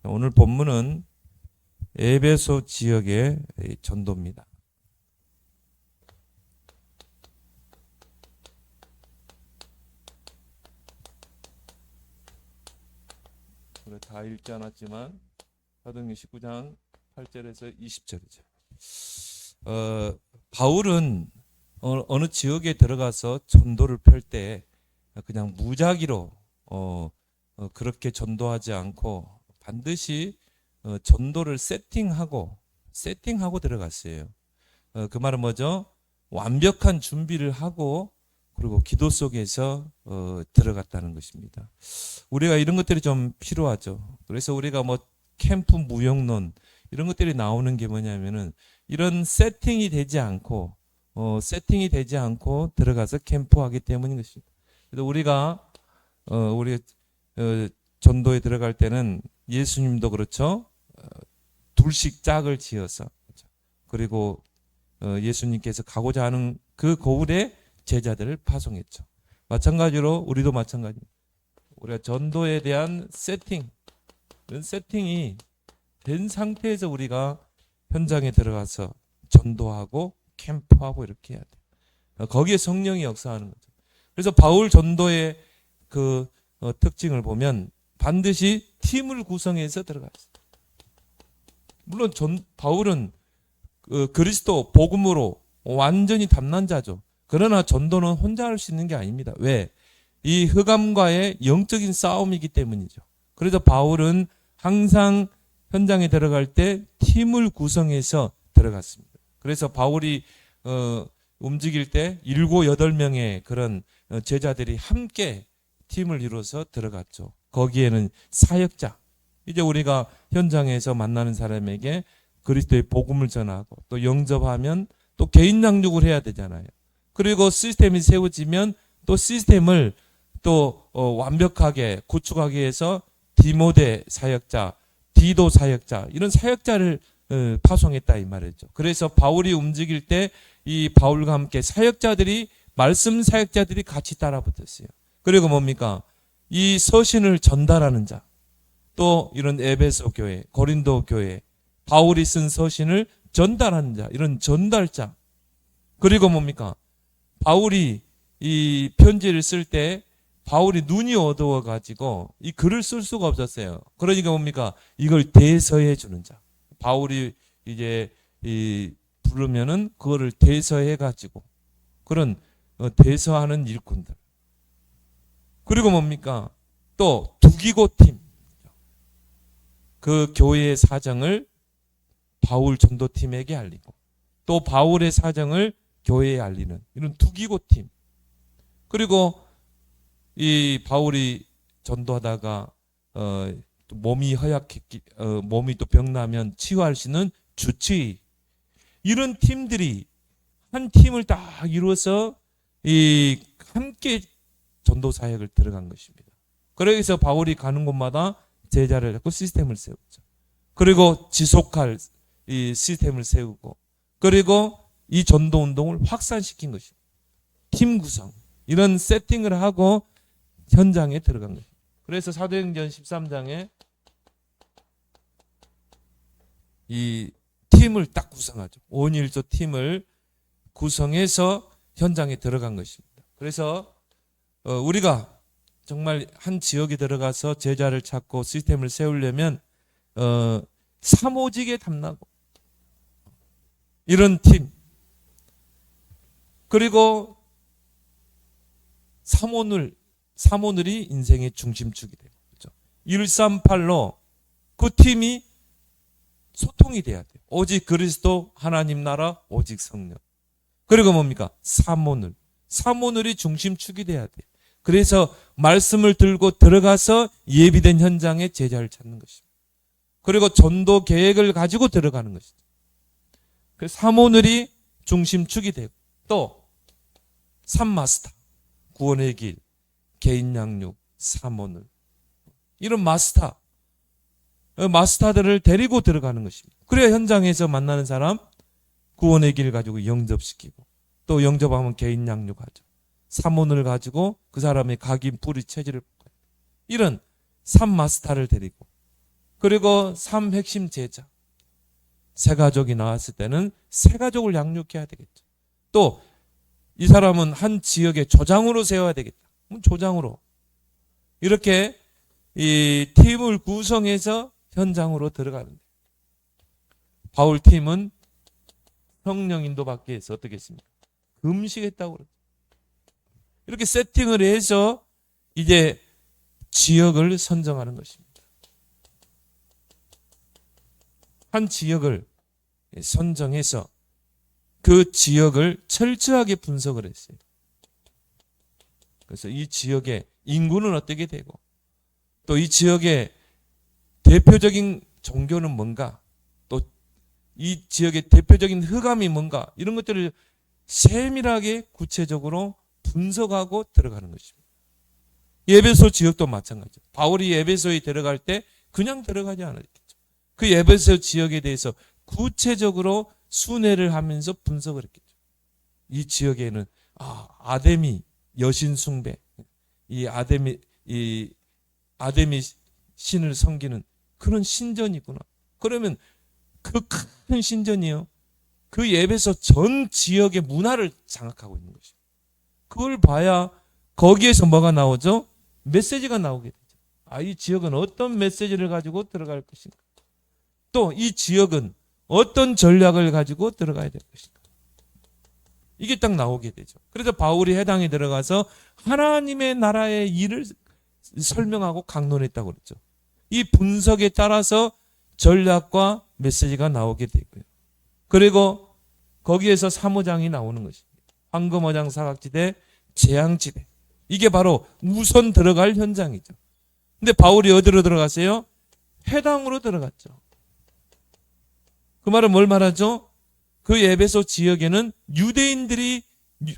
오늘 본문은 에베소 지역의 전도입니다. 다 읽지 않았지만 사도행전 19장 8절에서 20절이죠. 바울은 어느 지역에 들어가서 전도를 펼 때 그냥 무작위로 그렇게 전도하지 않고 반드시 전도를 세팅하고 들어갔어요. 그 말은 뭐죠? 완벽한 준비를 하고 그리고 기도 속에서 들어갔다는 것입니다. 우리가 이런 것들이 좀 필요하죠. 그래서 우리가 뭐 캠프 무용론 이런 것들이 나오는 게 뭐냐면은 이런 세팅이 되지 않고 들어가서 캠프하기 때문인 것입니다. 그래서 우리가 우리 전도에 들어갈 때는 예수님도 그렇죠. 둘씩 짝을 지어서 그리고 예수님께서 가고자 하는 그 고을에 제자들을 파송했죠. 마찬가지로 우리도 마찬가지입니다. 우리가 전도에 대한 이런 세팅이 된 상태에서 우리가 현장에 들어가서 전도하고 캠프하고 이렇게 해야 돼요. 거기에 성령이 역사하는 거죠. 그래서 바울 전도의 그 특징을 보면 반드시 팀을 구성해서 들어갔어요. 물론 바울은 그리스도 복음으로 완전히 담당자죠. 그러나 전도는 혼자 할 수 있는 게 아닙니다. 왜? 이 흑암과의 영적인 싸움이기 때문이죠. 그래서 바울은 항상 현장에 들어갈 때 팀을 구성해서 들어갔습니다. 그래서 바울이 움직일 때 7, 8명의 그런 제자들이 함께 팀을 이루어서 들어갔죠. 거기에는 사역자, 이제 우리가 현장에서 만나는 사람에게 그리스도의 복음을 전하고 또 영접하면 또 개인 양육을 해야 되잖아요. 그리고 시스템이 세워지면 또 시스템을 또 완벽하게 구축하기 위해서 디모데 사역자, 디도 사역자 이런 사역자를 파송했다 이 말이죠. 그래서 바울이 움직일 때 이 바울과 함께 말씀 사역자들이 같이 따라붙었어요. 그리고 뭡니까? 이 서신을 전달하는 자, 또 이런 에베소 교회, 고린도 교회, 바울이 쓴 서신을 전달하는 자, 이런 전달자. 그리고 뭡니까? 바울이 이 편지를 쓸 때 바울이 눈이 어두워 가지고 이 글을 쓸 수가 없었어요. 그러니까 뭡니까? 이걸 대서해 주는 자. 바울이 이제 부르면은 그거를 대서해 가지고 그런 대서하는 일꾼들. 그리고 뭡니까? 또 두기고 팀. 그 교회의 사정을 바울 전도팀에게 알리고 또 바울의 사정을 교회에 알리는 이런 두기고 팀. 그리고 이 바울이 전도하다가 몸이 허약했기 몸이 또 병나면 치유할 수 있는 주치의, 이런 팀들이 한 팀을 딱 이루어서 이 함께 전도 사역을 들어간 것입니다. 그래서 바울이 가는 곳마다 제자를 잡고 시스템을 세우죠. 그리고 지속할 이 시스템을 세우고 그리고 이 전도 운동을 확산시킨 것입니다. 팀 구성, 이런 세팅을 하고 현장에 들어간 것입니다. 그래서 사도행전 13장에 이 팀을 딱 구성하죠. 5인 1조 팀을 구성해서 현장에 들어간 것입니다. 그래서 우리가 정말 한 지역에 들어가서 제자를 찾고 시스템을 세우려면 사모직에 탐나고 이런 팀, 그리고 사모늘이 인생의 중심축이 돼요. 그렇죠? 138로 그 팀이 소통이 돼야 돼요. 오직 그리스도, 하나님 나라, 오직 성령. 그리고 뭡니까? 사모늘이 중심축이 돼야 돼요. 그래서 말씀을 들고 들어가서 예비된 현장에 제자를 찾는 것입니다. 그리고 전도 계획을 가지고 들어가는 것이죠. 그 사모늘이 중심축이 되고 또 삼마스터, 구원의 길, 개인 양육, 사모늘, 이런 마스터들을 데리고 들어가는 것입니다. 그래야 현장에서 만나는 사람 구원의 길 가지고 영접시키고 또 영접하면 개인 양육하죠. 사모늘 가지고 그 사람의 각인, 뿌리, 체질을 이런 삼마스터를 데리고 그리고 3 핵심 제자. 새 가족이 나왔을 때는 새 가족을 양육해야 되겠죠. 또 이 사람은 한 지역의 조장으로 세워야 되겠다. 조장으로. 이렇게 이 팀을 구성해서 현장으로 들어가는데 바울 팀은 성령 인도 받기 위해서 어떻게 했습니까? 금식했다고 그러죠. 이렇게 세팅을 해서 이제 지역을 선정하는 것입니다. 한 지역을 선정해서 그 지역을 철저하게 분석을 했어요. 그래서 이 지역의 인구는 어떻게 되고 또 이 지역의 대표적인 종교는 뭔가 또 이 지역의 대표적인 흑암이 뭔가 이런 것들을 세밀하게 구체적으로 분석하고 들어가는 것입니다. 에베소 지역도 마찬가지죠. 바울이 에베소에 들어갈 때 그냥 들어가지 않았겠죠. 그 에베소 지역에 대해서 구체적으로 순회를 하면서 분석을 했겠죠. 이 지역에는 아데미 여신 숭배, 이 아데미 신을 섬기는 그런 신전이구나. 그러면 그 큰 신전이요. 그 에베소 전 지역의 문화를 장악하고 있는 것이죠. 그걸 봐야 거기에서 뭐가 나오죠? 메시지가 나오게 되죠. 이 지역은 어떤 메시지를 가지고 들어갈 것인가. 또 이 지역은 어떤 전략을 가지고 들어가야 될 것인가. 이게 딱 나오게 되죠. 그래서 바울이 해당에 들어가서 하나님의 나라의 일을 설명하고 강론했다고 그랬죠. 이 분석에 따라서 전략과 메시지가 나오게 되고요. 그리고 거기에서 3호장이 나오는 것입니다. 황금어장 사각지대, 재앙지대. 이게 바로 우선 들어갈 현장이죠. 근데 바울이 어디로 들어갔어요? 회당으로 들어갔죠. 그 말은 뭘 말하죠? 그 에베소 지역에는 유대인들이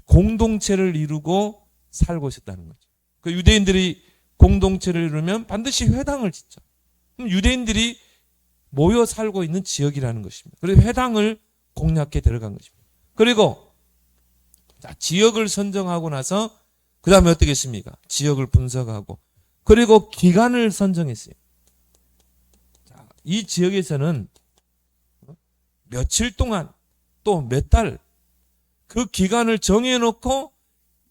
공동체를 이루고 살고 있었다는 거죠. 그 유대인들이 공동체를 이루면 반드시 회당을 짓죠. 그럼 유대인들이 모여 살고 있는 지역이라는 것입니다. 그래서 회당을 공략해 들어간 것입니다. 그리고 지역을 선정하고 나서 그 다음에 어떻게 했습니까? 지역을 분석하고 그리고 기간을 선정했어요. 이 지역에서는 며칠 동안 또 몇 달 그 기간을 정해놓고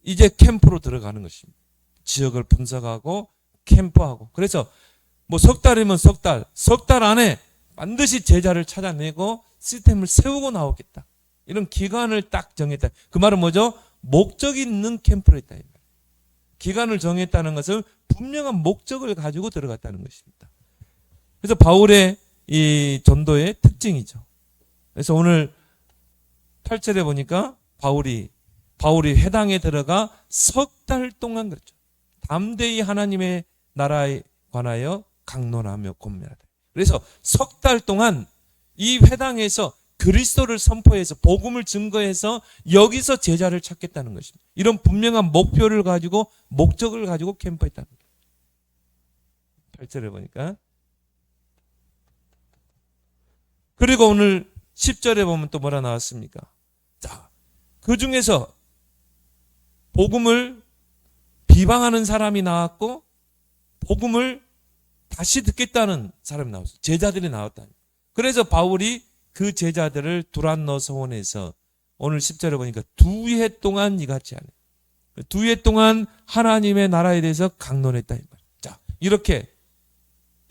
이제 캠프로 들어가는 것입니다. 지역을 분석하고 캠프하고 그래서 뭐 석 달이면 석 달 안에 반드시 제자를 찾아내고 시스템을 세우고 나오겠다. 이런 기간을 딱 정했다. 그 말은 뭐죠? 목적이 있는 캠프를 했다. 기간을 정했다는 것은 분명한 목적을 가지고 들어갔다는 것입니다. 그래서 바울의 이 전도의 특징이죠. 그래서 오늘 8절에 보니까 바울이 회당에 들어가 석 달 동안 그랬죠. 담대히 하나님의 나라에 관하여 강론하며 권면하다. 그래서 석 달 동안 이 회당에서 그리스도를 선포해서 복음을 증거해서 여기서 제자를 찾겠다는 것입니다. 이런 분명한 목표를 가지고 목적을 가지고 캠프했다는 거예요. 8절에 보니까 그리고 오늘 10절에 보면 또 뭐라 나왔습니까? 자, 그 중에서 복음을 비방하는 사람이 나왔고 복음을 다시 듣겠다는 사람이 나왔어요. 제자들이 나왔다. 그래서 바울이 그 제자들을 두란노 서원에서 오늘 10절에 보니까 2해 동안 이같이 하네. 2해 동안 하나님의 나라에 대해서 강론했다. 자, 이렇게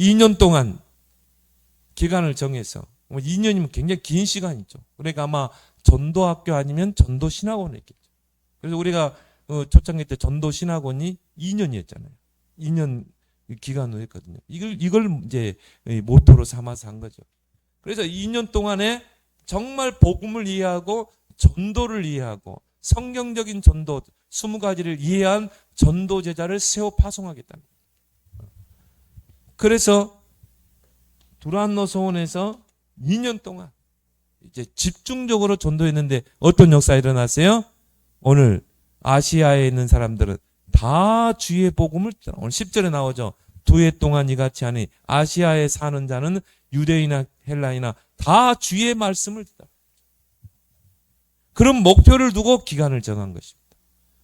2년 동안 기간을 정해서 2년이면 굉장히 긴 시간이죠. 그러니까 아마 전도학교 아니면 전도신학원을 했겠죠. 그래서 우리가 초창기 때 전도신학원이 2년이었잖아요. 2년 기간으로 했거든요. 이걸 이제 모토로 삼아서 한 거죠. 그래서 2년 동안에 정말 복음을 이해하고 전도를 이해하고 성경적인 전도 20가지를 이해한 전도 제자를 세워 파송하겠다는 거예요. 그래서 두란노 소원에서 2년 동안 이제 집중적으로 전도했는데 어떤 역사가 일어났어요? 오늘 아시아에 있는 사람들은 다 주의 복음을 오늘 10절에 나오죠. 2해 동안 이같이 하니 아시아에 사는 자는 유대인이나 헬라이나 다 주의 말씀을 듣다. 그런 목표를 두고 기간을 정한 것입니다.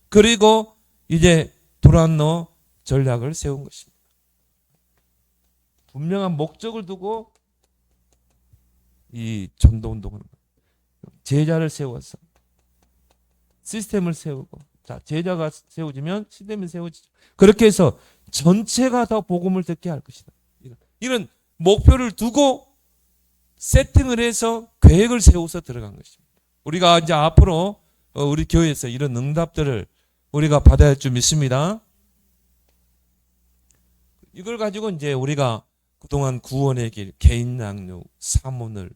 그리고 이제 두란노 전략을 세운 것입니다. 분명한 목적을 두고 이 전도 운동을 하는 거예요. 제자를 세워서 시스템을 세우고, 자, 제자가 세워지면 시스템이 세워지죠. 그렇게 해서 전체가 다 복음을 듣게 할 것이다. 이런 목표를 두고 세팅을 해서 계획을 세워서 들어간 것입니다. 우리가 이제 앞으로 우리 교회에서 이런 응답들을 우리가 받아야 할 줄 믿습니다. 이걸 가지고 이제 우리가 그동안 구원의 길, 개인 양육, 사문을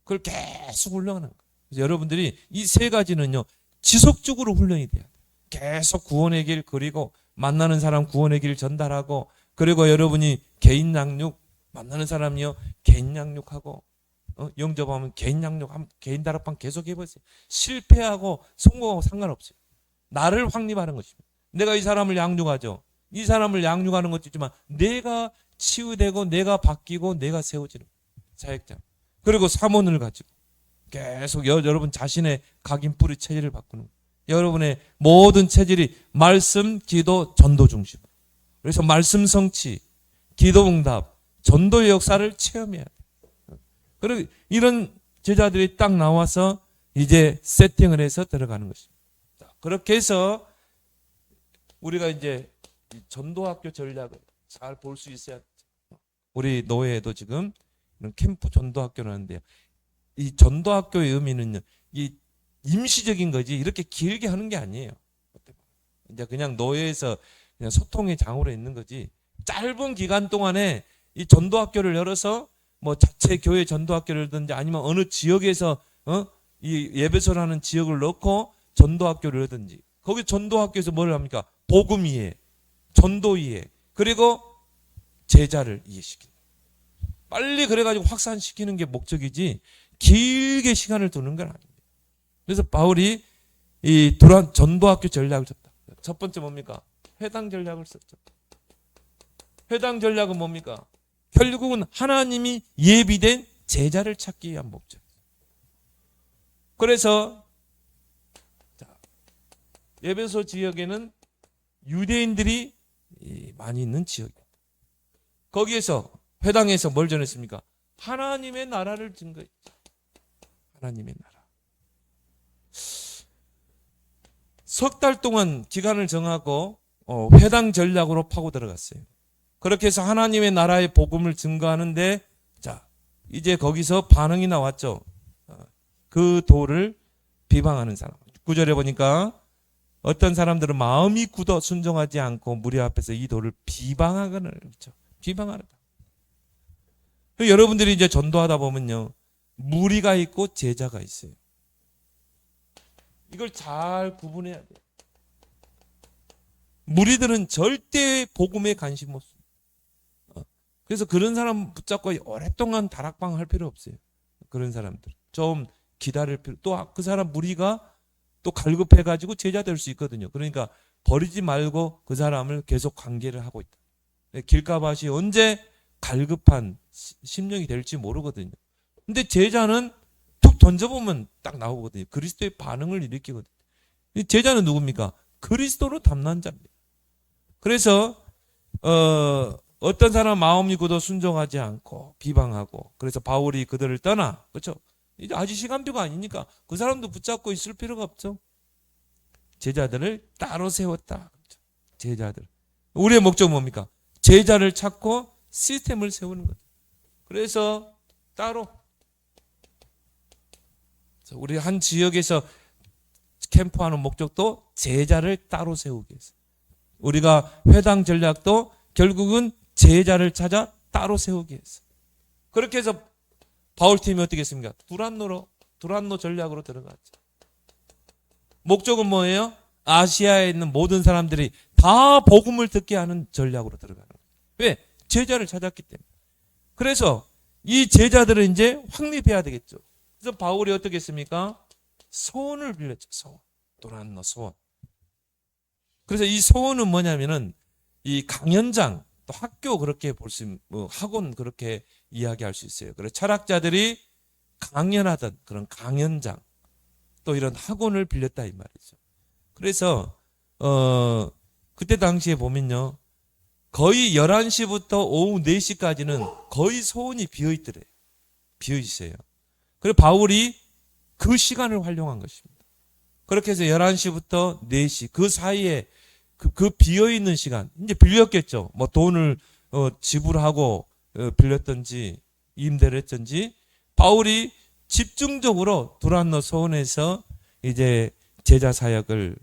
그걸 계속 훈련하는 거예요. 그래서 여러분들이 이 세 가지는요, 지속적으로 훈련이 돼야 돼요. 계속 구원의 길, 그리고 만나는 사람 구원의 길 전달하고, 그리고 여러분이 개인 양육, 만나는 사람이요 개인 양육하고, 영접하면 개인 양육, 개인 다락방 계속 해보세요. 실패하고 성공하고 상관없어요. 나를 확립하는 것입니다. 내가 이 사람을 양육하죠. 이 사람을 양육하는 것도 있지만 내가 치유되고 내가 바뀌고 내가 세워지는 사역자. 그리고 사모를 가지고 계속 여러분 자신의 각인 뿌리 체질을 바꾸는 거예요. 여러분의 모든 체질이 말씀, 기도, 전도 중심. 그래서 말씀 성취, 기도 응답, 전도의 역사를 체험해야 돼요. 그리고 이런 제자들이 딱 나와서 이제 세팅을 해서 들어가는 것입니다. 그렇게 해서 우리가 이제 전도학교 전략을 잘 볼 수 있어야, 우리 노예에도 지금 이런 캠프 전도학교를 하는데요. 이 전도학교의 의미는요, 이 임시적인 거지 이렇게 길게 하는 게 아니에요. 이제 그냥 노예에서 그냥 소통의 장으로 있는 거지, 짧은 기간 동안에 이 전도학교를 열어서 뭐 자체 교회 전도학교를든지 아니면 어느 지역에서 이 예배소라는 지역을 넣고 전도학교를 하든지, 거기 전도학교에서 뭘 합니까? 복음 이해, 전도 이해, 그리고 제자를 이해시키는, 빨리 그래가지고 확산시키는 게 목적이지 길게 시간을 두는 건 아닙니다. 그래서 바울이 이 전도학교 전략을 쳤다. 첫 번째 뭡니까? 회당 전략을 썼죠. 회당 전략은 뭡니까? 결국은 하나님이 예비된 제자를 찾기 위한 목적. 그래서 에베소 지역에는 유대인들이 많이 있는 지역이에요. 거기에서 회당에서 뭘 전했습니까? 하나님의 나라를 증거했죠. 하나님의 나라. 석 달 동안 기간을 정하고 회당 전략으로 파고 들어갔어요. 그렇게 해서 하나님의 나라의 복음을 증거하는데, 자, 이제 거기서 반응이 나왔죠. 그 도를 비방하는 사람. 9절에 보니까 어떤 사람들은 마음이 굳어 순종하지 않고 무리 앞에서 이 도를 비방하거나, 그렇죠. 비방하는. 여러분들이 이제 전도하다 보면요, 무리가 있고 제자가 있어요. 이걸 잘 구분해야 돼요. 무리들은 절대 복음에 관심 없습니다. 그래서 그런 사람 붙잡고 오랫동안 다락방 할 필요 없어요. 그런 사람들 좀 기다릴 필요, 또 그 사람 무리가 또 갈급해가지고 제자 될 수 있거든요. 그러니까 버리지 말고 그 사람을 계속 관계를 하고 있다. 길가밭이 언제 갈급한 심령이 될지 모르거든요. 근데 제자는 툭 던져보면 딱 나오거든요. 그리스도의 반응을 일으키거든요. 제자는 누굽니까? 그리스도로 담난 자입니다. 그래서 어떤 사람 마음이 굳어 순종하지 않고 비방하고, 그래서 바울이 그들을 떠나, 그렇죠? 이제 아직 시간표가 아니니까 그 사람도 붙잡고 있을 필요가 없죠. 제자들을 따로 세웠다. 그렇죠? 제자들. 우리의 목적은 뭡니까? 제자를 찾고 시스템을 세우는 거죠. 그래서 따로 우리 한 지역에서 캠프하는 목적도 제자를 따로 세우기 위해서. 우리가 회당 전략도 결국은 제자를 찾아 따로 세우기 위해서. 그렇게 해서 바울팀이 어떻게 했습니까? 두란노 전략으로 들어갔죠. 목적은 뭐예요? 아시아에 있는 모든 사람들이 다 복음을 듣게 하는 전략으로 들어가는 거예요. 왜? 제자를 찾았기 때문에. 그래서 이 제자들은 이제 확립해야 되겠죠. 그래서 바울이 어떻게 했습니까? 소원을 빌렸죠. 소원. 두란노 소원. 그래서 이 소원은 뭐냐면은 이 강연장, 또 학교 그렇게 볼 수 있는, 학원 그렇게 이야기할 수 있어요. 그래서 철학자들이 강연하던 그런 강연장, 또 이런 학원을 빌렸다 이 말이죠. 그래서 그때 당시에 보면요, 거의 11시부터 오후 4시까지는 거의 소원이 비어있더래요. 비어있어요. 그래서 바울이 그 시간을 활용한 것입니다. 그렇게 해서 11시부터 4시 그 사이에 그 비어있는 시간, 이제 빌렸겠죠. 뭐 돈을 지불하고 빌렸든지 임대를 했든지 바울이 집중적으로 두란노 소원에서 이제 제자 사역을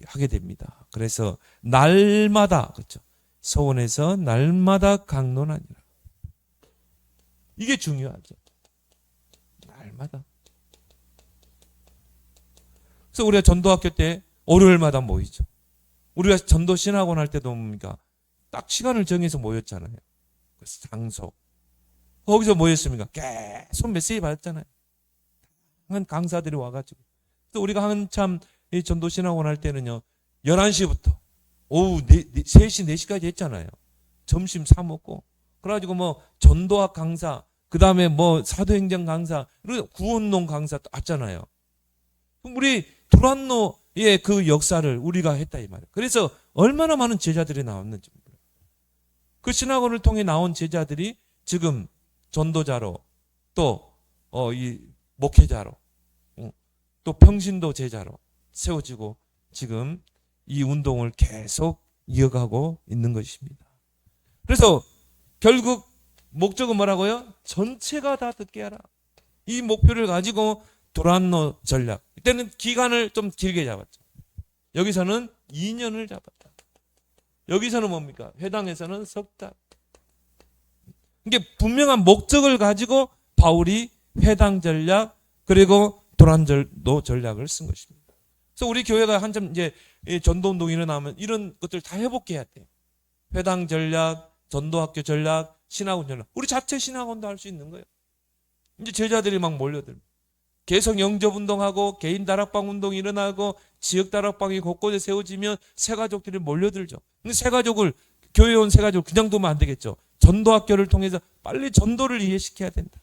하게 됩니다. 그래서 날마다, 그렇죠, 소원에서 날마다 강론하니라. 이게 중요하죠. 날마다. 그래서 우리가 전도학교 때 월요일마다 모이죠. 우리가 전도 신학원 할 때도 뭡니까? 딱 시간을 정해서 모였잖아요. 그 장소. 거기서 모였습니까? 계속 메시지 받았잖아요. 한 강사들이 와가지고. 또 우리가 한참 이 전도 신학원 할 때는요, 11시부터 오후 3시, 4시까지 했잖아요. 점심 사 먹고. 그래가지고 뭐 전도학 강사, 그 다음에 뭐 사도행전 강사, 구원론 강사 왔잖아요. 그럼 우리 두란노의 그 역사를 우리가 했다 이 말이에요. 그래서 얼마나 많은 제자들이 나왔는지 몰라요. 그 신학원을 통해 나온 제자들이 지금 전도자로 또 이 목회자로 또 평신도 제자로 세워지고 지금 이 운동을 계속 이어가고 있는 것입니다. 그래서 결국 목적은 뭐라고요? 전체가 다 듣게 하라. 이 목표를 가지고 두란노 전략. 이때는 기간을 좀 길게 잡았죠. 여기서는 2년을 잡았다. 여기서는 뭡니까? 회당에서는 석 달. 이게 분명한 목적을 가지고 바울이 회당 전략 그리고 두란노 전략을 쓴 것입니다. 그래서 우리 교회가 한참 이제 전도운동이 일어나면 이런 것들 다 회복해야 돼요. 회당 전략, 전도학교 전략, 신학원 전략. 우리 자체 신학원도 할 수 있는 거예요. 이제 제자들이 막 몰려들고 계속 영접운동하고 개인 다락방 운동이 일어나고 지역 다락방이 곳곳에 세워지면 새가족들이 몰려들죠. 근데 새가족을 교회에 온 새가족을 그냥 두면 안 되겠죠. 전도학교를 통해서 빨리 전도를 이해시켜야 된다.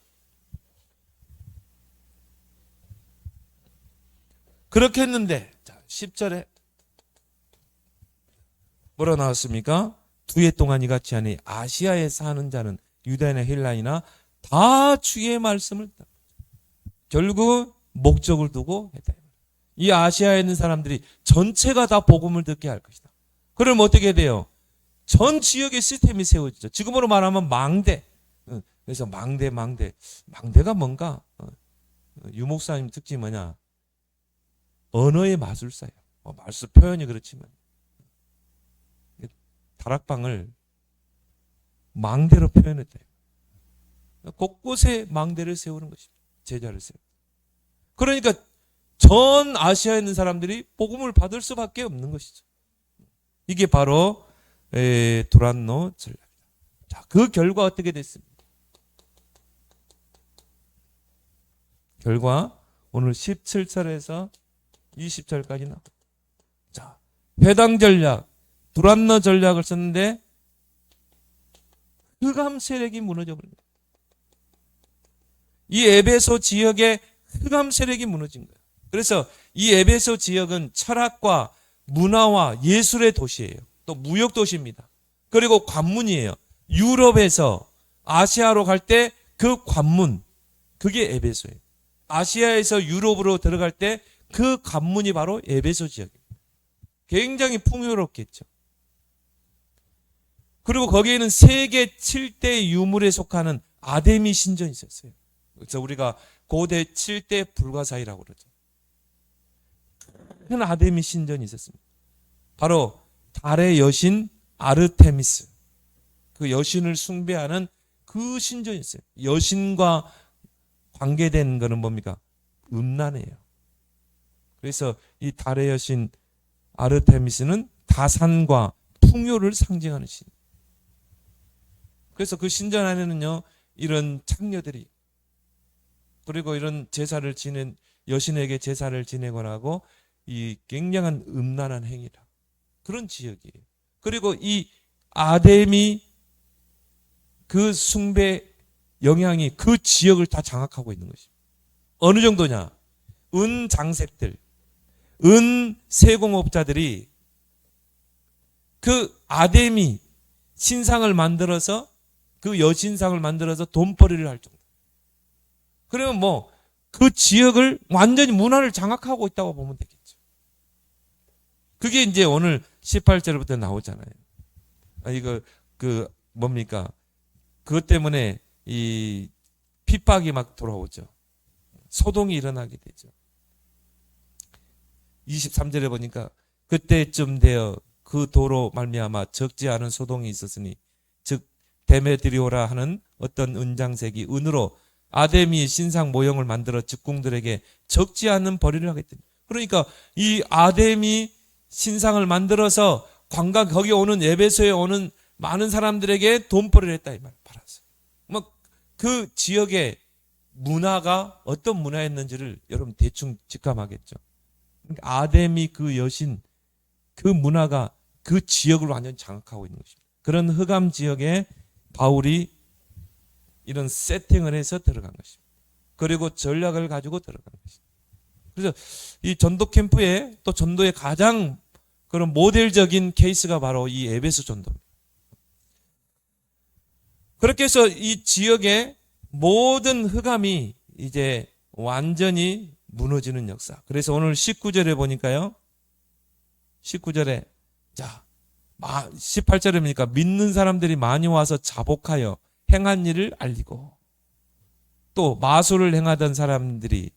그렇게 했는데 자, 10절에 뭐라 나왔습니까? 2해 동안 이같이 하니 아시아에 사는 자는 유다인이나 헬라이나 다 주의 말씀을 듣다. 결국 목적을 두고 했다. 이 아시아에 있는 사람들이 전체가 다 복음을 듣게 할 것이다. 그러면 어떻게 돼요? 전 지역의 시스템이 세워지죠. 지금으로 말하면 망대. 그래서 망대가 뭔가? 유 목사님 특징이 뭐냐? 언어의 마술사예요. 말수 표현이 그렇지만 다락방을 망대로 표현했다. 곳곳에 망대를 세우는 것입니다. 제자를 세우. 그러니까 전 아시아에 있는 사람들이 복음을 받을 수밖에 없는 것이죠. 이게 바로 두란노 전략이다. 자, 그 결과 어떻게 됐습니까? 결과 오늘 17절에서 20절까지 나옵니다. 자, 회당 전략, 두란노 전략을 썼는데 흑암 세력이 무너져 버립니다. 이 에베소 지역의 흑암 세력이 무너진 거예요. 그래서 이 에베소 지역은 철학과 문화와 예술의 도시예요. 또 무역 도시입니다. 그리고 관문이에요. 유럽에서 아시아로 갈 때 그 관문, 그게 에베소예요. 아시아에서 유럽으로 들어갈 때 그 관문이 바로 에베소 지역입니다. 굉장히 풍요롭겠죠. 그리고 거기에는 세계 7대 유물에 속하는 아데미 신전이 있었어요. 그래서 우리가 고대 7대 불가사의라고 그러죠. 큰 아데미 신전이 있었습니다. 바로 달의 여신 아르테미스, 그 여신을 숭배하는 그 신전이 있어요. 여신과 관계된 거는 뭡니까? 음란이에요. 그래서 이 달의 여신 아르테미스는 다산과 풍요를 상징하는 신. 그래서 그 신전 안에는요, 이런 창녀들이, 그리고 이런 제사를 지낸 여신에게 제사를 지내거나 하고 이 굉장한 음란한 행위라. 그런 지역이에요. 그리고 이 아데미 그 숭배 영향이 그 지역을 다 장악하고 있는 것입니다. 어느 정도냐? 은 장색들, 은 세공업자들이 그 아데미 신상을 만들어서 그 여신상을 만들어서 돈벌이를 할 정도. 그러면 뭐 그 지역을 완전히 문화를 장악하고 있다고 보면 되겠죠. 그게 이제 오늘 18절부터 나오잖아요. 이거 뭡니까? 그것 때문에 이 핍박이 막 돌아오죠. 소동이 일어나게 되죠. 23절에 보니까 그때쯤 되어 그 도로 말미암아 적지 않은 소동이 있었으니 즉 데메드리오라 하는 어떤 은장색이 은으로 아데미 신상 모형을 만들어 직궁들에게 적지 않은 벌이를 하겠더니. 그러니까 이 아데미 신상을 만들어서 관광 거기 오는 에베소에 오는 많은 사람들에게 돈벌이를 했다 이 말. 팔았어요. 뭐 그 지역의 문화가 어떤 문화였는지를 여러분 대충 직감하겠죠. 그러니까 아데미 그 여신 그 문화가 그 지역을 완전히 장악하고 있는 것입니다. 그런 흑암 지역에 바울이 이런 세팅을 해서 들어간 것입니다. 그리고 전략을 가지고 들어간 것입니다. 그래서 이 전도 캠프에 또 전도의 가장 그런 모델적인 케이스가 바로 이 에베소 전도입니다. 그렇게 해서 이 지역의 모든 흑암이 이제 완전히 무너지는 역사. 그래서 오늘 19절에 보니까요. 19절에 18절에 보니까 믿는 사람들이 많이 와서 자복하여 행한 일을 알리고 또 마술을 행하던 사람들이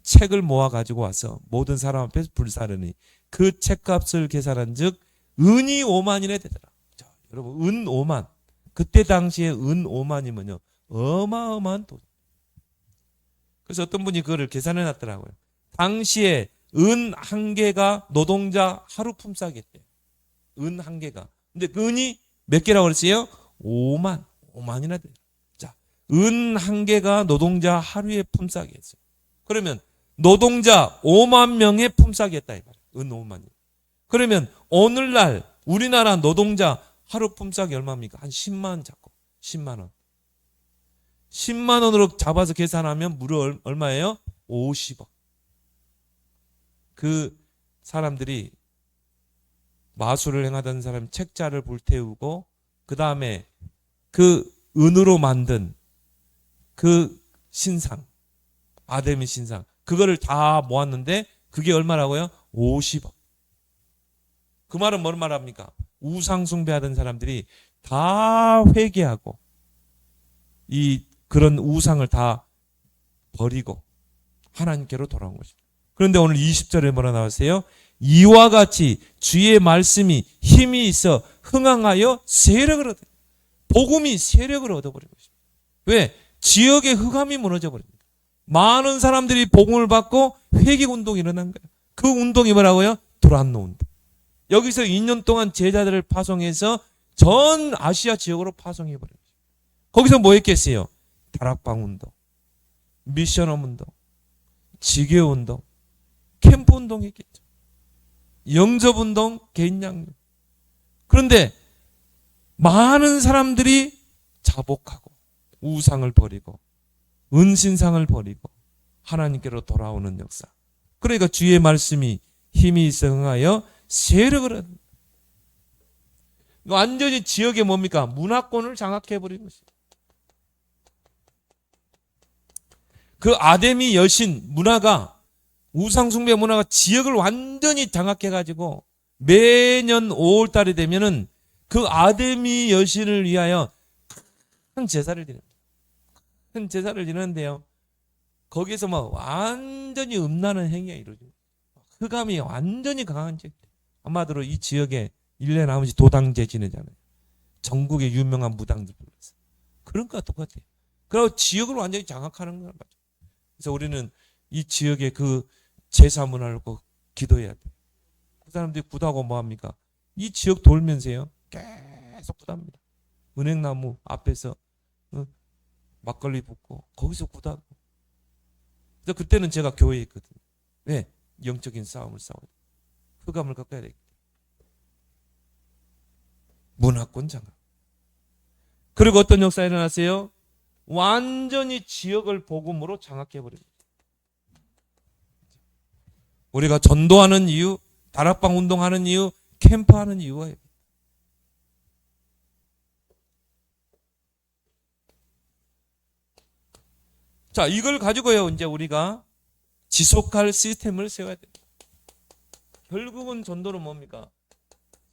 책을 모아 가지고 와서 모든 사람 앞에서 불사르니 그 책값을 계산한 즉 은이 5만이나 되더라. 자, 여러분 은 5만. 그때 당시에 은 5만이면요. 어마어마한 돈. 그래서 어떤 분이 그거를 계산해 놨더라고요. 당시에 은 한 개가 노동자 하루 품삯이었대요. 은 한 개가. 근데 그 은이 몇 개라고 그랬어요? 5만이나 돼요. 자, 은 한 개가 노동자 하루의 품삯이었어요. 그러면 노동자 5만 명의 품삯이었다 이 말이에요. 은 5만이. 그러면 오늘날 우리나라 노동자 하루 품삯이 얼마입니까? 한 10만 원 잡고 10만 원. 10만 원으로 잡아서 계산하면 무려 얼마예요? 50억. 그 사람들이 마술을 행하던 사람 책자를 불태우고 그 다음에 그 은으로 만든 그 신상 아데미 신상 그거를 다 모았는데 그게 얼마라고요? 50억. 그 말은 뭘 말합니까? 우상 숭배하던 사람들이 다 회개하고 그런 우상을 다 버리고 하나님께로 돌아온 것입니다. 그런데 오늘 20절에 뭐라 나왔어요? 이와 같이 주의 말씀이 힘이 있어 흥황하여 세력을 얻어. 복음이 세력을 얻어버린 것입니다. 왜? 지역의 흑암이 무너져 버립니다. 많은 사람들이 복음을 받고 회개 운동이 일어난 거예요. 그 운동이 뭐라고요? 두란노 운동. 여기서 2년 동안 제자들을 파송해서 전 아시아 지역으로 파송해 버렸어요. 거기서 뭐 했겠어요? 다락방 운동, 미션홈 운동, 지교 운동, 캠프 운동 했겠죠. 영접 운동, 개인 양육. 그런데 많은 사람들이 자복하고 우상을 버리고 은신상을 버리고 하나님께로 돌아오는 역사. 그러니까 주의 말씀이 힘이 있어 흥하여 세력을 얻는. 완전히 지역에 뭡니까? 문화권을 장악해버린 것입니다. 그 아데미 여신 문화가 우상숭배 문화가 지역을 완전히 장악해가지고 매년 5월 달이 되면은 그 아데미 여신을 위하여 큰 제사를 드립니다. 큰 제사를 드리는데요. 거기서 막 완전히 음란한 행위가 이루어집니다. 흑암이 완전히 강한 지역. 아마도 이 지역에 1년에 한 번씩 도당제 지내잖아요. 전국의 유명한 무당들 불러서. 그런 거와 똑같아요. 그리고 지역을 완전히 장악하는 거란 말이죠. 그래서 우리는 이 지역의 그 제사 문화를 꼭 기도해야 돼요. 그 사람들이 구다고 뭐합니까? 이 지역 돌면서요. 계속 구답니다. 은행나무 앞에서 막걸리 붓고 거기서 구다고. 그래서 그때는 제가 교회에 있거든요. 왜? 영적인 싸움을 싸워야 돼요. 흑암을 꺾어야 되겠다. 문화권 장악. 그리고 어떤 역사가 일어났어요? 완전히 지역을 복음으로 장악해버립니다. 우리가 전도하는 이유, 다락방 운동하는 이유, 캠프하는 이유가 자, 이걸 가지고요, 이제 우리가 지속할 시스템을 세워야 됩니다. 결국은 전도는 뭡니까?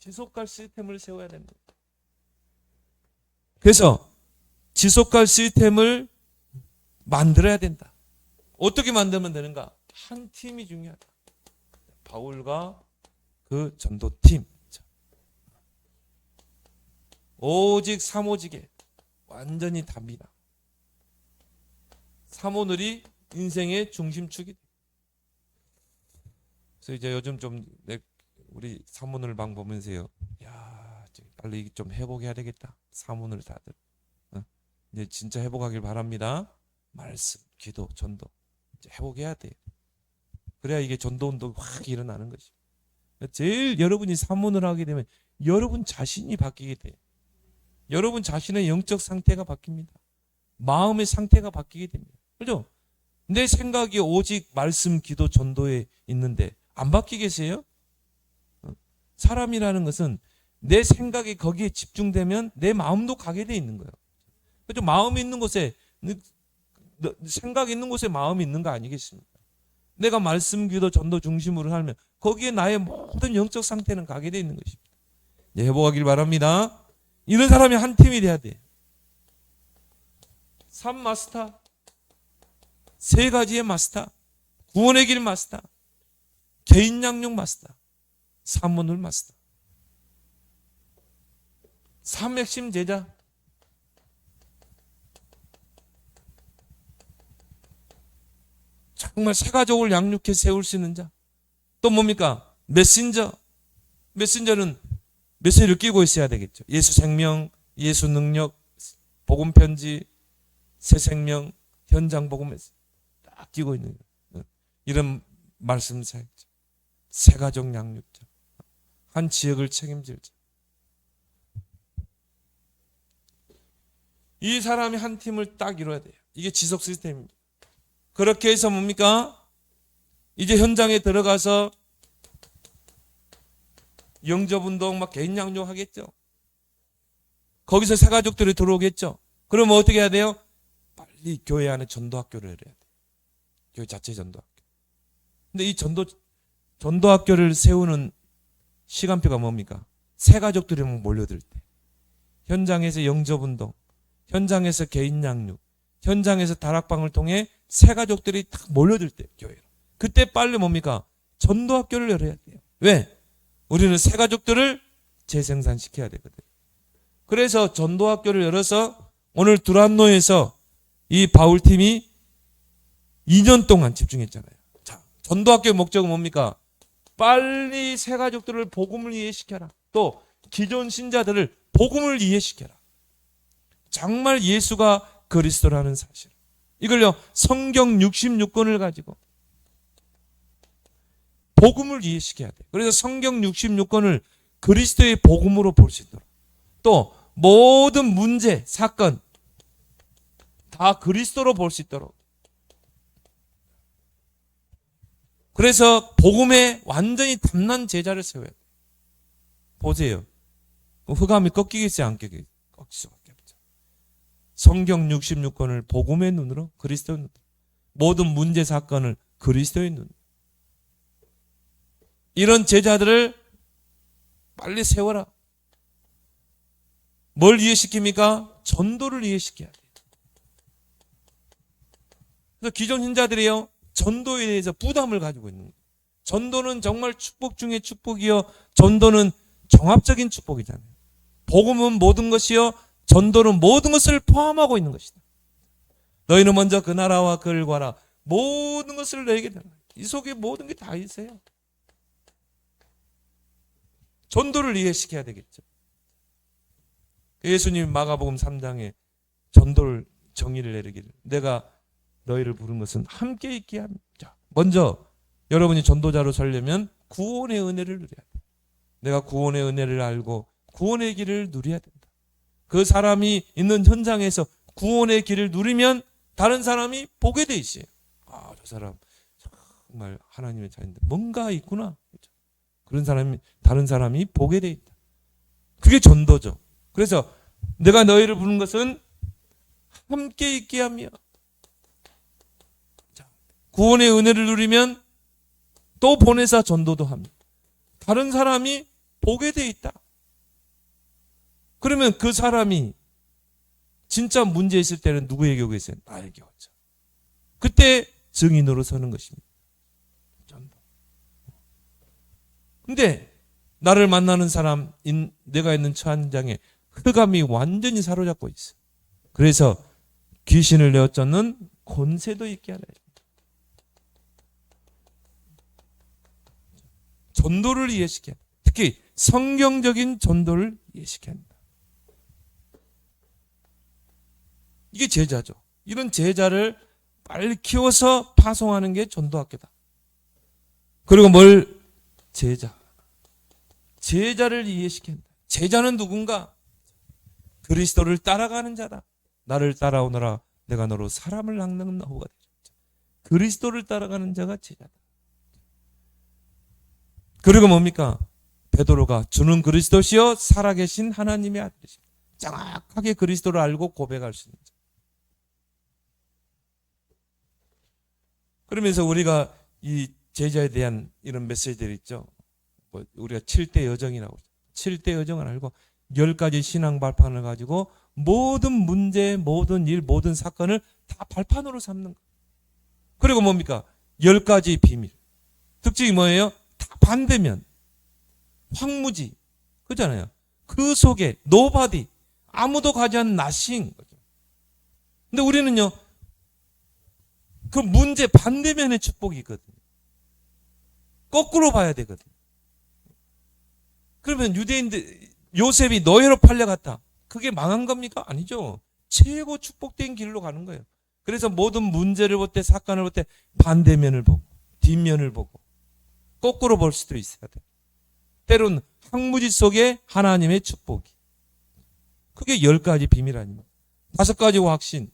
지속할 시스템을 세워야 됩니다. 그래서 지속할 시스템을 만들어야 된다. 어떻게 만들면 되는가? 한 팀이 중요하다. 바울과 그 전도팀. 오직 사모직에 완전히 답니다. 사모늘이 인생의 중심축이. 그래서 이제 요즘 좀 우리 사모늘 방 보면서요. 야, 빨리 좀 회복해야 되겠다. 사모늘 다들. 이제 진짜 회복하길 바랍니다. 말씀, 기도, 전도. 이제 회복해야 돼요. 그래야 이게 전도운동이 확 일어나는 것이죠. 제일 여러분이 사모를 하게 되면 여러분 자신이 바뀌게 돼요. 여러분 자신의 영적 상태가 바뀝니다. 마음의 상태가 바뀌게 됩니다. 그렇죠? 내 생각이 오직 말씀, 기도, 전도에 있는데 안 바뀌겠어요? 사람이라는 것은 내 생각이 거기에 집중되면 내 마음도 가게 돼 있는 거예요. 그렇죠? 마음이 있는 곳에, 생각이 있는 곳에 마음이 있는 거 아니겠습니까? 내가 말씀, 기도, 전도 중심으로 살면 거기에 나의 모든 영적 상태는 가게 돼 있는 것입니다. 네, 회복하길 바랍니다. 이런 사람이 한 팀이 돼야 돼. 3 마스터, 3가지의 마스터, 구원의 길 마스터, 개인 양육 마스터, 사모늘 마스터, 3 핵심 제자. 정말 새 가족을 양육해 세울 수 있는 자. 또 뭡니까? 메신저. 메신저는 메시지를 끼고 있어야 되겠죠. 예수 생명, 예수 능력, 복음 편지, 새 생명, 현장 복음 딱 끼고 있는 거예요. 이런 말씀 사역자, 새 가족 양육자, 한 지역을 책임질 자. 이 사람이 한 팀을 딱 이뤄야 돼요. 이게 지속 시스템입니다. 그렇게 해서 뭡니까? 이제 현장에 들어가서 영접운동 막 개인 양육 하겠죠. 거기서 새 가족들이 들어오겠죠. 그러면 어떻게 해야 돼요? 빨리 교회 안에 전도학교를 해야 돼요. 교회 자체 전도학교. 근데 이 전도학교를 세우는 시간표가 뭡니까? 새 가족들이 몰려들 때. 현장에서 영접운동, 현장에서 개인 양육, 현장에서 다락방을 통해 새 가족들이 딱 몰려들 때 교회로. 그때 빨리 뭡니까? 전도학교를 열어야 돼요. 왜? 우리는 새 가족들을 재생산시켜야 되거든요. 그래서 전도학교를 열어서 오늘 두란노에서 이 바울팀이 2년 동안 집중했잖아요. 자, 전도학교의 목적은 뭡니까? 빨리 새 가족들을 복음을 이해시켜라. 또 기존 신자들을 복음을 이해시켜라. 정말 예수가 그리스도라는 사실. 이걸요, 성경 66권을 가지고 복음을 이해시켜야 돼요. 그래서 성경 66권을 그리스도의 복음으로 볼 수 있도록. 또 모든 문제, 사건 다 그리스도로 볼 수 있도록. 그래서 복음에 완전히 탐난 제자를 세워야 돼요. 보세요. 흑암이 꺾이겠어요? 안 꺾이겠어요? 꺾일 수밖에 없죠. 성경 66권을 복음의 눈으로, 그리스도의 눈으로. 모든 문제, 사건을 그리스도의 눈으로. 이런 제자들을 빨리 세워라. 뭘 이해시킵니까? 전도를 이해시켜야 돼요. 그래서 기존 신자들이요, 전도에 대해서 부담을 가지고 있는 거예요. 전도는 정말 축복 중에 축복이요, 전도는 종합적인 축복이잖아요. 복음은 모든 것이요, 전도는 모든 것을 포함하고 있는 것이다. 너희는 먼저 그 나라와 그를 구하라. 모든 것을 너에게 달라. 이 속에 모든 게 다 있어요. 전도를 이해시켜야 되겠죠. 예수님 마가복음 3장에 전도를 정의를 내리기를, 내가 너희를 부른 것은 함께 있게 합니다. 먼저 여러분이 전도자로 살려면 구원의 은혜를 누려야 돼. 내가 구원의 은혜를 알고 구원의 길을 누려야 된다. 그 사람이 있는 현장에서 구원의 길을 누리면 다른 사람이 보게 돼 있어요. 아, 저 사람 정말 하나님의 자녀인데 뭔가 있구나. 그런 사람이, 다른 사람이 보게 돼 있다. 그게 전도죠. 그래서 내가 너희를 부른 것은 함께 있게 하며, 구원의 은혜를 누리면 또 보내사 전도도 합니다. 다른 사람이 보게 돼 있다. 그러면 그 사람이 진짜 문제 있을 때는 누구에게 오겠어요? 나에게 오죠. 그때 증인으로 서는 것입니다. 전도. 근데 나를 만나는 사람, 내가 있는 처 현장에 흑암이 완전히 사로잡고 있어. 그래서 귀신을 내어쫓는 권세도 있게 하라. 전도를 이해시켜야 합니다. 특히 성경적인 전도를 이해시켜야 합니다. 이게 제자죠. 이런 제자를 빨리 키워서 파송하는 게 전도학교다. 그리고 뭘? 제자를 이해시켜야 한다. 제자는 누군가? 그리스도를 따라가는 자다. 나를 따라오너라. 내가 너로 사람을 낚는 너가 되리라. 그리스도를 따라가는 자가 제자다. 그리고 뭡니까? 베드로가 주는 그리스도시요 살아계신 하나님의 아들이십니다. 정확하게 그리스도를 알고 고백할 수 있는 자. 그러면서 우리가 이 제자에 대한 이런 메시지들이 있죠. 우리가 7대 여정이라고 하죠. 7대 여정을 알고 10가지 신앙 발판을 가지고 모든 문제, 모든 일, 모든 사건을 다 발판으로 삼는 거예요. 그리고 뭡니까? 10가지 비밀. 특징이 뭐예요? 다 반대면. 황무지. 그렇잖아요. 그 속에 nobody. 아무도 가지 않는 nothing. 근데 우리는요. 그 문제 반대면에 축복이 있거든요. 거꾸로 봐야 되거든요. 그러면 유대인들 요셉이 노예로 팔려갔다. 그게 망한 겁니까? 아니죠. 최고 축복된 길로 가는 거예요. 그래서 모든 문제를 볼 때, 사건을 볼 때 반대면을 보고 뒷면을 보고 거꾸로 볼 수도 있어야 돼요. 때로는 황무지 속에 하나님의 축복이. 그게 10가지 비밀 아닙니까? 5가지 확신.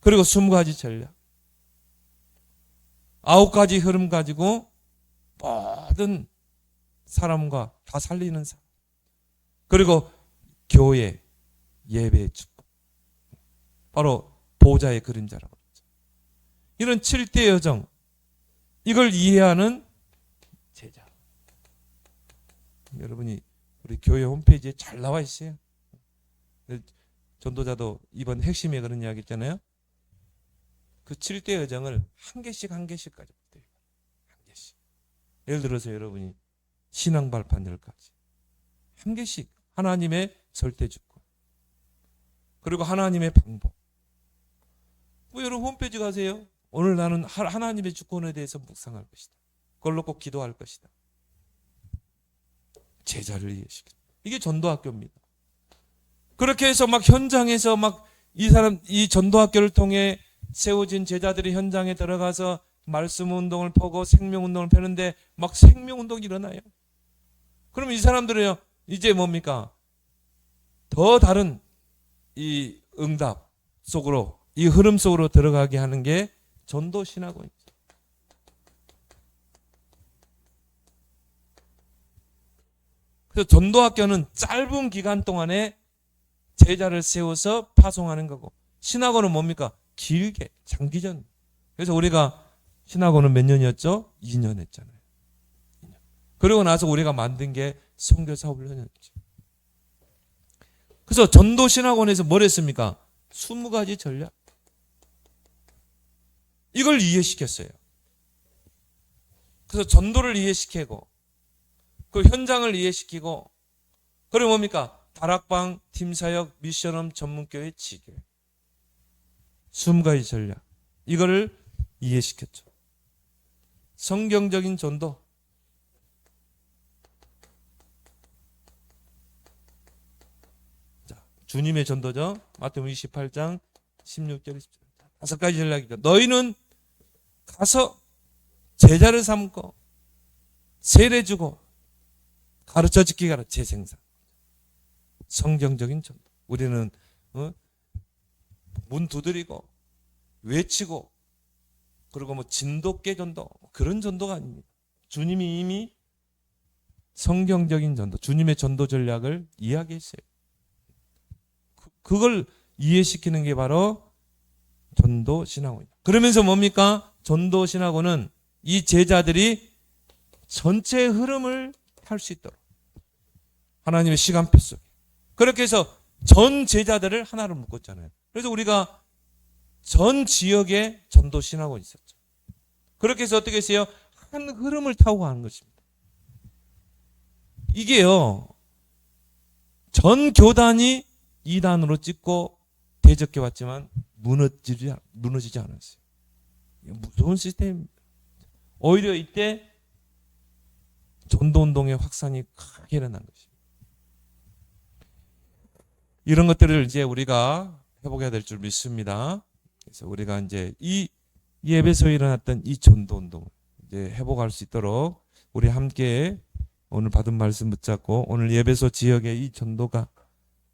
그리고 20가지 전략. 9가지 흐름 가지고 모든 사람과 다 살리는 사람. 그리고 교회, 예배의 축복. 바로 보좌의 그림자라고 하죠. 이런 7대 여정. 이걸 이해하는 제자. 여러분이 우리 교회 홈페이지에 잘 나와 있어요. 전도자도 이번 핵심에 그런 이야기 있잖아요. 그 7대 여정을 한 개씩 가지고 있대요. 한 개씩. 예를 들어서 여러분이 신앙 발판 10가지. 한 개씩 하나님의 절대주권. 그리고 하나님의 방법. 여러분 홈페이지 가세요. 오늘 나는 하나님의 주권에 대해서 묵상할 것이다. 그걸 놓고 기도할 것이다. 제자를 이해시켜. 이게 전도학교입니다. 그렇게 해서 막 현장에서 막 이 전도학교를 통해 세워진 제자들이 현장에 들어가서 말씀 운동을 펴고 생명 운동을 펴는데 막 생명 운동이 일어나요. 그럼 이 사람들은요, 이제 뭡니까? 더 다른 이 응답 속으로, 이 흐름 속으로 들어가게 하는 게 전도 신학원이죠. 그래서 전도학교는 짧은 기간 동안에 제자를 세워서 파송하는 거고, 신학원은 뭡니까? 길게, 장기전. 그래서 우리가 신학원은 몇 년이었죠? 2년 했잖아요. 2년. 그리고 나서 우리가 만든 게 선교사 훈련이었죠. 그래서 전도 신학원에서 뭘 했습니까? 20가지 전략. 이걸 이해시켰어요. 그래서 전도를 이해시키고, 그 현장을 이해시키고, 그리고 뭡니까? 다락방, 팀사역, 미션홈, 전문교회, 지교회. 20가지 전략. 이거를 이해시켰죠. 성경적인 전도. 자, 주님의 전도죠. 마태복음 28장 16절 20절. 5가지 전략이죠. 너희는 가서 제자를 삼고 세례 주고 가르쳐 지키게 하라. 재생산. 성경적인 전도. 우리는 문 두드리고 외치고 그리고 뭐 진돗개 전도 그런 전도가 아닙니다. 주님이 이미 성경적인 전도, 주님의 전도 전략을 이야기했어요. 그걸 이해시키는 게 바로 전도 신학원이다. 그러면서 뭡니까? 전도 신학원은 이 제자들이 전체 흐름을 탈 수 있도록 하나님의 시간표 속에 그렇게 해서 전 제자들을 하나로 묶었잖아요. 그래서 우리가 전 지역에 전도 신학원이 있었죠. 그렇게 해서 어떻게 했어요? 한 흐름을 타고 가는 것입니다. 이게요, 전 교단이 이단으로 찍고 대적해 왔지만 무너지지 않았어요. 무서운 시스템입니다. 오히려 이때 전도운동의 확산이 크게 일어난 것입니다. 이런 것들을 이제 우리가 회복해야 될 줄 믿습니다. 그래서 우리가 이제 이 에베소에 일어났던 이 전도운동을 이제 회복할 수 있도록 우리 함께 오늘 받은 말씀 붙잡고 오늘 에베소 지역의 이 전도가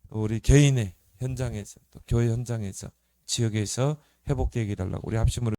우리 개인의 현장에서 또 교회 현장에서 지역에서 회복되게 해달라고 우리 합심으로